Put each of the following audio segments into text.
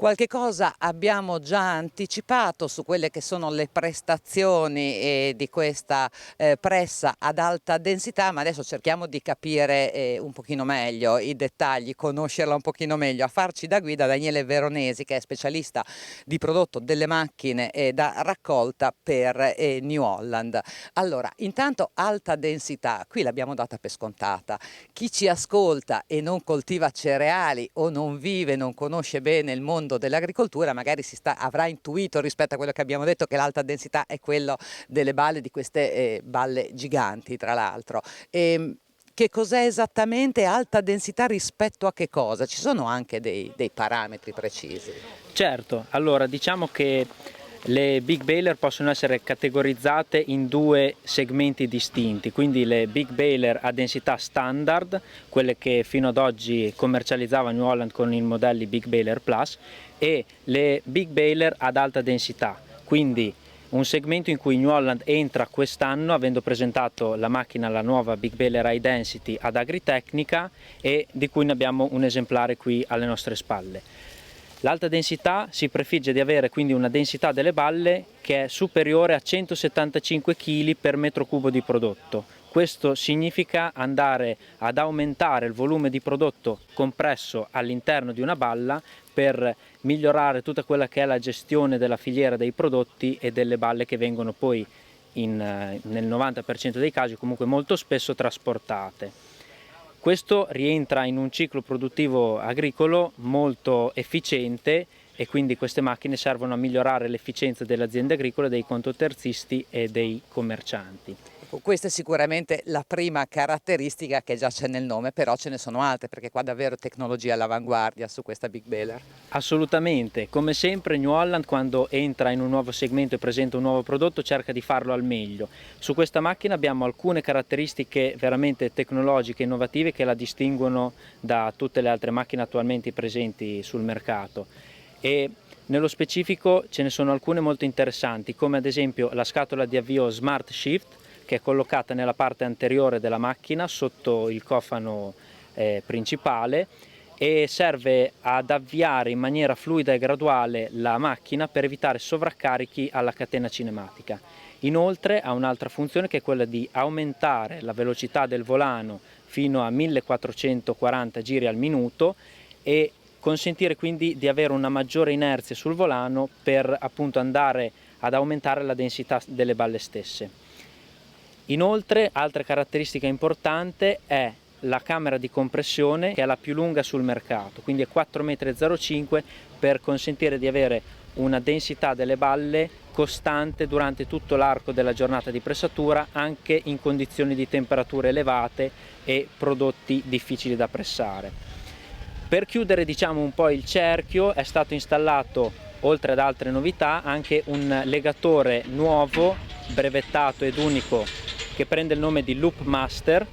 Qualche cosa abbiamo già anticipato su quelle che sono le prestazioni di questa pressa ad alta densità, ma adesso cerchiamo di capire un pochino meglio i dettagli, conoscerla un pochino meglio. A farci da guida Daniele Veronesi, che è specialista di prodotto delle macchine da raccolta per New Holland. Allora, intanto alta densità, qui l'abbiamo data per scontata. Chi ci ascolta e non coltiva cereali o non vive, non conosce bene il mondo dell'agricoltura, magari avrà intuito rispetto a quello che abbiamo detto che l'alta densità è quello delle balle, di queste balle giganti tra l'altro. Che cos'è esattamente alta densità rispetto a che cosa? Ci sono anche dei parametri precisi? Certo, allora diciamo che le big baler possono essere categorizzate in due segmenti distinti, quindi le big baler a densità standard, quelle che fino ad oggi commercializzava New Holland con i modelli Big Baler Plus, e le big baler ad alta densità, quindi un segmento in cui New Holland entra quest'anno avendo presentato la macchina, la nuova Big Baler High Density ad Agritecnica, e di cui ne abbiamo un esemplare qui alle nostre spalle. L'alta densità si prefigge di avere quindi una densità delle balle che è superiore a 175 kg per metro cubo di prodotto. Questo significa andare ad aumentare il volume di prodotto compresso all'interno di una balla per migliorare tutta quella che è la gestione della filiera dei prodotti e delle balle che vengono poi nel 90% dei casi comunque molto spesso trasportate. Questo rientra in un ciclo produttivo agricolo molto efficiente e quindi queste macchine servono a migliorare l'efficienza delle aziende agricole, dei contoterzisti e dei commercianti. Questa è sicuramente la prima caratteristica che già c'è nel nome, però ce ne sono altre, perché qua davvero tecnologia all'avanguardia su questa Big Baler. Assolutamente, come sempre New Holland quando entra in un nuovo segmento e presenta un nuovo prodotto cerca di farlo al meglio. Su questa macchina abbiamo alcune caratteristiche veramente tecnologiche e innovative che la distinguono da tutte le altre macchine attualmente presenti sul mercato, e nello specifico ce ne sono alcune molto interessanti, come ad esempio la scatola di avvio Smart Shift, che è collocata nella parte anteriore della macchina sotto il cofano principale, e serve ad avviare in maniera fluida e graduale la macchina per evitare sovraccarichi alla catena cinematica. Inoltre ha un'altra funzione che è quella di aumentare la velocità del volano fino a 1440 giri al minuto e consentire quindi di avere una maggiore inerzia sul volano per appunto andare ad aumentare la densità delle balle stesse. Inoltre, altra caratteristica importante è la camera di compressione, che è la più lunga sul mercato, quindi è 4,05 m, per consentire di avere una densità delle balle costante durante tutto l'arco della giornata di pressatura, anche in condizioni di temperature elevate e prodotti difficili da pressare. Per chiudere diciamo un po' il cerchio, è stato installato, oltre ad altre novità, anche un legatore nuovo, brevettato ed unico, che prende il nome di Loop Master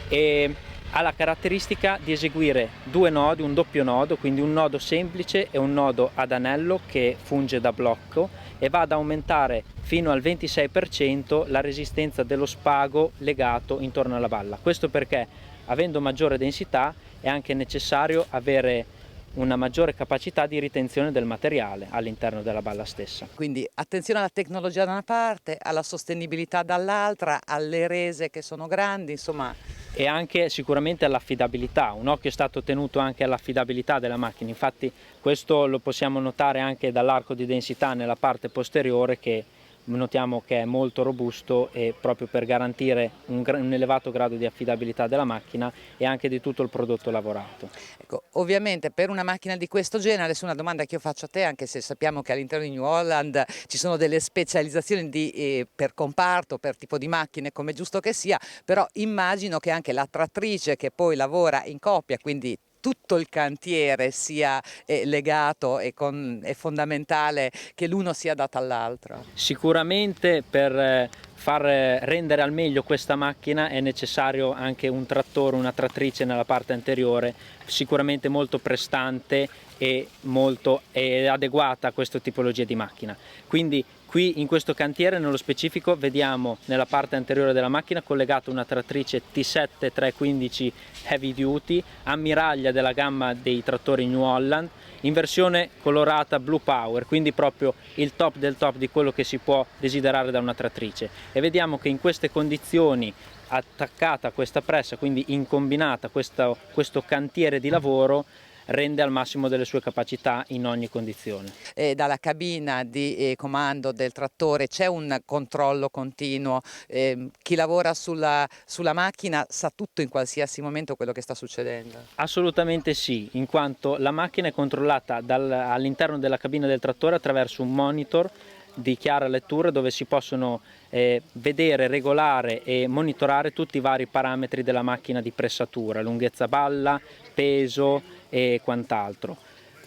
e ha la caratteristica di eseguire due nodi, un doppio nodo, quindi un nodo semplice e un nodo ad anello che funge da blocco, e va ad aumentare fino al 26% la resistenza dello spago legato intorno alla balla. Questo perché, avendo maggiore densità, è anche necessario avere una maggiore capacità di ritenzione del materiale all'interno della balla stessa. Quindi attenzione alla tecnologia da una parte, alla sostenibilità dall'altra, alle rese che sono grandi, insomma. E anche sicuramente all'affidabilità. Un occhio è stato tenuto anche all'affidabilità della macchina, infatti questo lo possiamo notare anche dall'arco di densità nella parte posteriore, che notiamo che è molto robusto, e proprio per garantire un elevato grado di affidabilità della macchina e anche di tutto il prodotto lavorato. Ecco, ovviamente per una macchina di questo genere, adesso una domanda che io faccio a te, anche se sappiamo che all'interno di New Holland ci sono delle specializzazioni per comparto, per tipo di macchine, come giusto che sia, però immagino che anche la trattrice che poi lavora in coppia, quindi tutto il cantiere sia legato e è fondamentale che l'uno sia adatto all'altro. Sicuramente per far rendere al meglio questa macchina è necessario anche un trattore, una trattrice nella parte anteriore, sicuramente molto prestante e molto adeguata a questa tipologia di macchina. Quindi Qui in questo cantiere nello specifico vediamo nella parte anteriore della macchina collegata una trattrice T7 315 Heavy Duty, ammiraglia della gamma dei trattori New Holland, in versione colorata Blue Power, quindi proprio il top del top di quello che si può desiderare da una trattrice. E vediamo che in queste condizioni, attaccata a questa pressa, quindi incombinata questo cantiere di lavoro, rende al massimo delle sue capacità in ogni condizione. Dalla cabina di comando del trattore c'è un controllo continuo, chi lavora sulla macchina sa tutto in qualsiasi momento quello che sta succedendo? Assolutamente sì, in quanto la macchina è controllata all'interno della cabina del trattore attraverso un monitor di chiara lettura dove si possono vedere, regolare e monitorare tutti i vari parametri della macchina di pressatura, lunghezza balla, peso e quant'altro.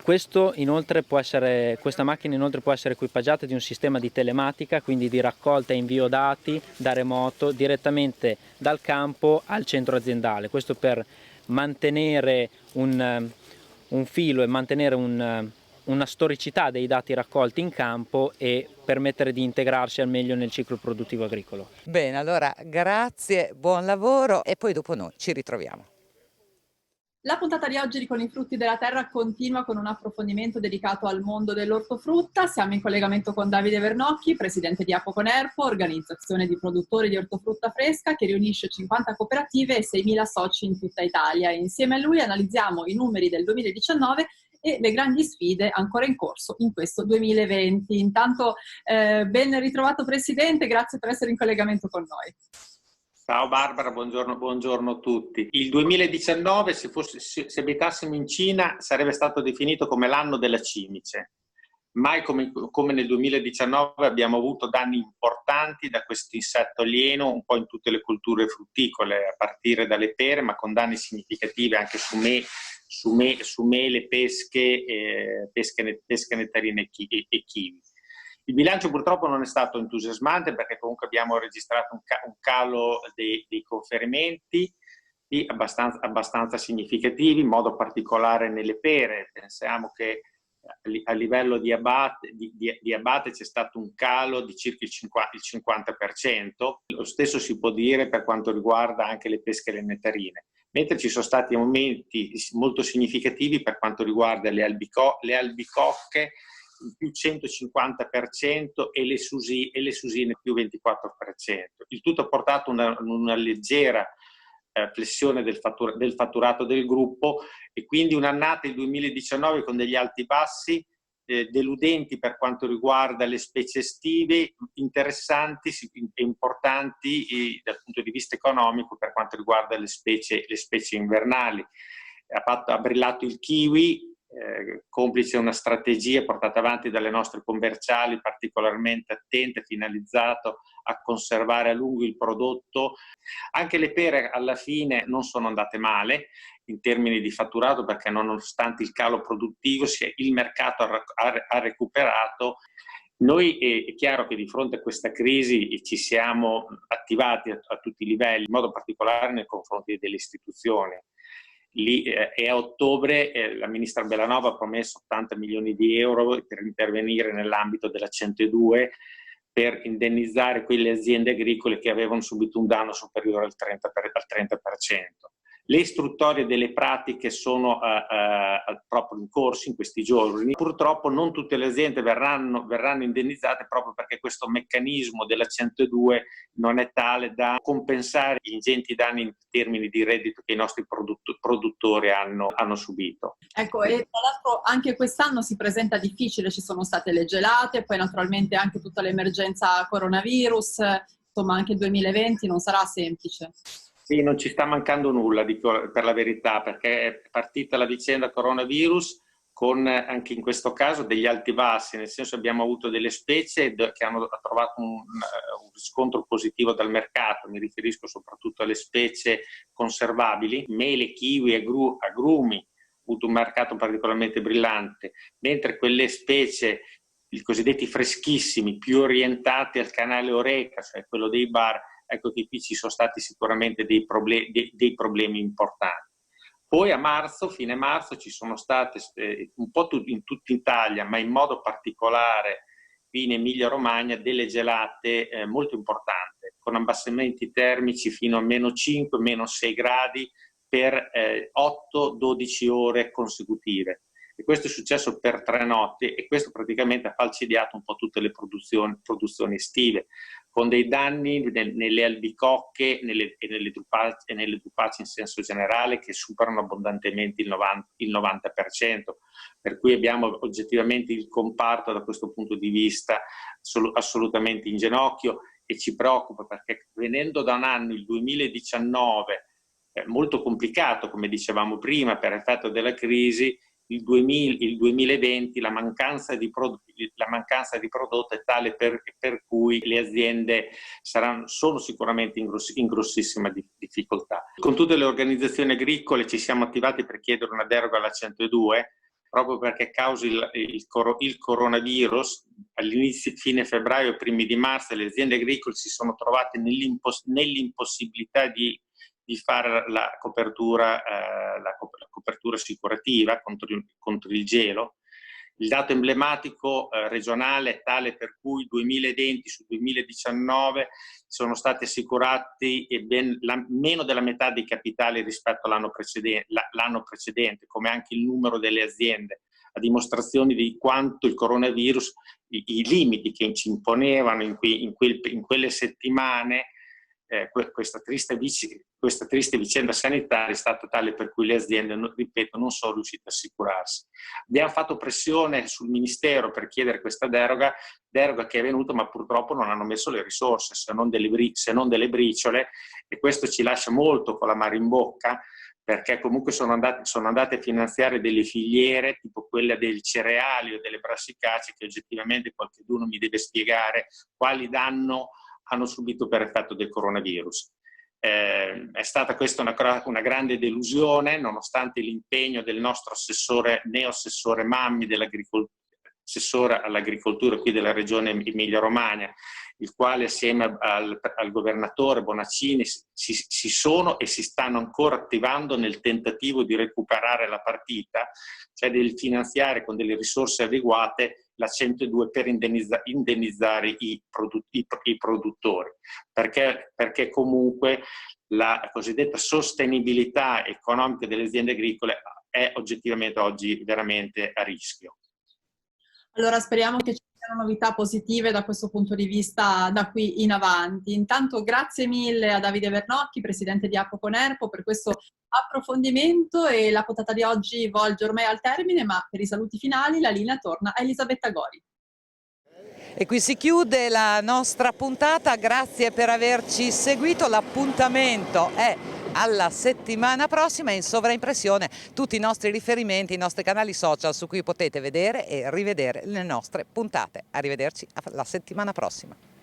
Questa macchina inoltre può essere equipaggiata di un sistema di telematica, quindi di raccolta e invio dati da remoto direttamente dal campo al centro aziendale. Questo per mantenere un filo e mantenere una storicità dei dati raccolti in campo e permettere di integrarsi al meglio nel ciclo produttivo agricolo. Bene, allora grazie, buon lavoro e poi dopo noi ci ritroviamo. La puntata di oggi di Con i frutti della terra continua con un approfondimento dedicato al mondo dell'ortofrutta. Siamo in collegamento con Davide Vernocchi, presidente di Apoconerpo, organizzazione di produttori di ortofrutta fresca che riunisce 50 cooperative e 6.000 soci in tutta Italia. Insieme a lui analizziamo i numeri del 2019 e le grandi sfide ancora in corso in questo 2020. Intanto ben ritrovato Presidente, grazie per essere in collegamento con noi. Ciao Barbara, buongiorno a tutti. Il 2019, se abitassimo in Cina, sarebbe stato definito come l'anno della cimice. Mai come nel 2019 abbiamo avuto danni importanti da questo insetto alieno un po' in tutte le culture frutticole, a partire dalle pere, ma con danni significativi anche su mele, pesche nettarine e kiwi. Il bilancio purtroppo non è stato entusiasmante perché comunque abbiamo registrato un calo dei conferimenti abbastanza significativi, in modo particolare nelle pere. Pensiamo che a livello di abate c'è stato un calo di circa il 50%. Lo stesso si può dire per quanto riguarda anche le pesche e le nettarine. Mentre ci sono stati aumenti molto significativi per quanto riguarda le albicocche, più 150% e le susine più 24%. Il tutto ha portato a una leggera flessione del fatturato del gruppo e quindi un'annata il 2019 con degli alti bassi, deludenti per quanto riguarda le specie estive, interessanti e importanti dal punto di vista economico per quanto riguarda le specie invernali. Ha brillato il kiwi, complice una strategia portata avanti dalle nostre commerciali particolarmente attente, finalizzato a conservare a lungo il prodotto. Anche le pere alla fine non sono andate male in termini di fatturato perché nonostante il calo produttivo il mercato ha recuperato. Noi è chiaro che di fronte a questa crisi ci siamo attivati a tutti i livelli, in modo particolare nei confronti delle istituzioni. E a ottobre la ministra Bellanova ha promesso 80 milioni di euro per intervenire nell'ambito della 102 per indennizzare quelle aziende agricole che avevano subito un danno superiore al 30%. Le istruttorie delle pratiche sono proprio in corso in questi giorni. Purtroppo non tutte le aziende verranno indennizzate proprio perché questo meccanismo della 102 non è tale da compensare gli ingenti danni in termini di reddito che i nostri produttori hanno subito. Ecco, e tra l'altro anche quest'anno si presenta difficile, ci sono state le gelate, poi naturalmente anche tutta l'emergenza coronavirus, insomma anche il 2020 non sarà semplice. Sì, non ci sta mancando nulla, dico per la verità, perché è partita la vicenda coronavirus con anche in questo caso degli alti bassi, nel senso abbiamo avuto delle specie che hanno trovato un riscontro positivo dal mercato, mi riferisco soprattutto alle specie conservabili, mele, kiwi, agrumi, ha avuto un mercato particolarmente brillante, mentre quelle specie, i cosiddetti freschissimi, più orientati al canale Oreca, cioè quello dei bar, ecco che qui ci sono stati sicuramente dei problemi importanti. Poi fine marzo, ci sono state un po' in tutta Italia, ma in modo particolare qui in Emilia-Romagna delle gelate molto importanti, con abbassamenti termici fino a -5, -6 gradi per 8-12 ore consecutive. E questo è successo per 3 notti e questo praticamente ha falcidiato un po' tutte le produzioni estive, con dei danni nelle albicocche e nelle drupaci in senso generale che superano abbondantemente il 90%, per cui abbiamo oggettivamente il comparto da questo punto di vista assolutamente in ginocchio e ci preoccupa perché venendo da un anno, il 2019, molto complicato come dicevamo prima per effetto della crisi, il 2020 la mancanza di prodotto è tale per cui le aziende sono sicuramente in grossissima difficoltà. Con tutte le organizzazioni agricole ci siamo attivati per chiedere una deroga alla 102, proprio perché causa il coronavirus. All'inizio, fine febbraio, primi di marzo, le aziende agricole si sono trovate nell'impossibilità di fare la copertura assicurativa contro il gelo. Il dato emblematico regionale è tale per cui 2020 su 2019 sono stati assicurati meno della metà dei capitali rispetto all'anno precedente, come anche il numero delle aziende, a dimostrazione di quanto il coronavirus, i limiti che ci imponevano in quelle settimane, questa triste vicenda sanitaria è stata tale per cui le aziende, ripeto, non sono riuscite a assicurarsi. Abbiamo fatto pressione sul Ministero per chiedere questa deroga che è venuta, ma purtroppo non hanno messo le risorse, se non delle briciole, e questo ci lascia molto con l'amaro in bocca, perché comunque sono andate a finanziare delle filiere tipo quella del cereali o delle brassicacee che oggettivamente qualcuno mi deve spiegare quali danno hanno subito per effetto del coronavirus. È stata questa una grande delusione, nonostante l'impegno del nostro neoassessore Mammi, assessore all'agricoltura qui della regione Emilia-Romagna, il quale assieme al governatore Bonaccini si sono e si stanno ancora attivando nel tentativo di recuperare la partita, cioè del finanziare con delle risorse adeguate la 102 per indennizzare i produttori, perché comunque la cosiddetta sostenibilità economica delle aziende agricole è oggettivamente oggi veramente a rischio. Allora speriamo che ci siano novità positive da questo punto di vista da qui in avanti. Intanto grazie mille a Davide Vernocchi, presidente di Apoconerpo, per questo approfondimento, e la puntata di oggi volge ormai al termine, ma per i saluti finali la linea torna a Elisabetta Gori. E qui si chiude la nostra puntata, grazie per averci seguito, l'appuntamento è alla settimana prossima. In sovraimpressione tutti i nostri riferimenti, i nostri canali social su cui potete vedere e rivedere le nostre puntate. Arrivederci alla settimana prossima.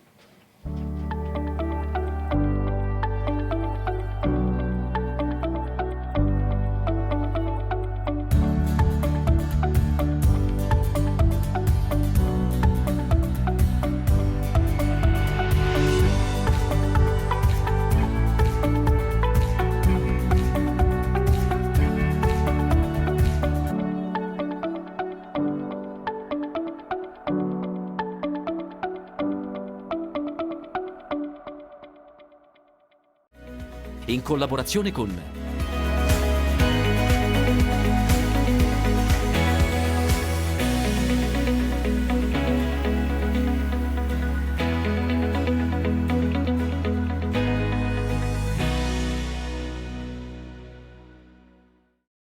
In collaborazione con